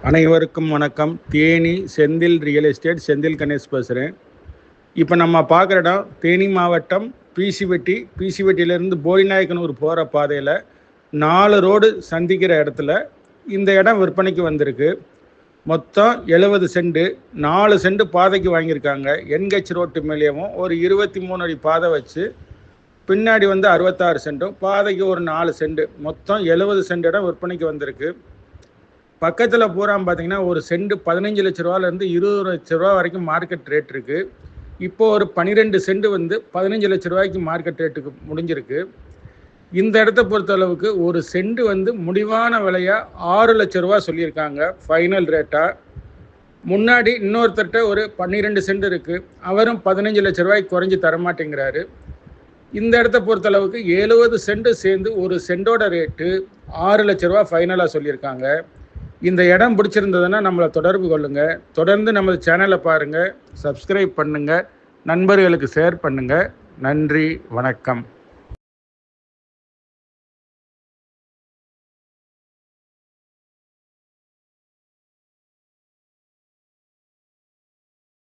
அனைவருக்கும் வணக்கம். Theni Senthil real estate, Senthil Ganesh பேசுகிறேன். இப்போ நம்ம பார்க்குற இடம் தேனி மாவட்டம் பிசிவெட்டியிலேருந்து போடிநாயக்கனூர் போகிற பாதையில் 4 ரோடு சந்திக்கிற இடத்துல இந்த இடம் விற்பனைக்கு வந்திருக்கு. மொத்தம் 70 சென்ட், 4 சென்ட் பாதைக்கு வாங்கியிருக்காங்க. என்ஹெச் ரோட்டு மேலேயும் ஒரு 23 அடி பாதை வச்சு பின்னாடி 66 சென்ட்டும் பாதைக்கு ஒரு 4 சென்ட், மொத்தம் 70 சென்ட் இடம் விற்பனைக்கு வந்திருக்கு. பக்கத்தில் பூரா பார்த்தீங்கன்னா ஒரு சென்ட் 15 லட்ச ரூபாலேருந்து 20 லட்ச ரூபா வரைக்கும் மார்க்கெட் ரேட் இருக்குது. இப்போது ஒரு 12 சென்ட் 15 லட்ச ரூபாய்க்கு மார்க்கெட் ரேட்டுக்கு முடிஞ்சிருக்கு. இந்த இடத்த பொறுத்தளவுக்கு ஒரு சென்ட் முடிவான விலையாக 6 லட்ச ரூபா சொல்லியிருக்காங்க ஃபைனல் ரேட்டாக. முன்னாடி இன்னொருத்தர்கிட்ட ஒரு 12 சென்ட் இருக்குது, அவரும் 15 லட்ச ரூபாய்க்கு குறைஞ்சி தரமாட்டேங்கிறாரு. இந்த இடத்த பொறுத்தளவுக்கு 70 சென்ட் சேர்ந்து ஒரு சென்டோட ரேட்டு 6 லட்ச ரூபா ஃபைனலாக சொல்லியிருக்காங்க. இந்த இடம் பிடிச்சிருந்ததுன்னா நம்மளை தொடர்பு கொள்ளுங்கள். தொடர்ந்து நமது சேனலை பாருங்கள், சப்ஸ்கிரைப் பண்ணுங்கள், நண்பர்களுக்கு ஷேர் பண்ணுங்கள். நன்றி, வணக்கம்.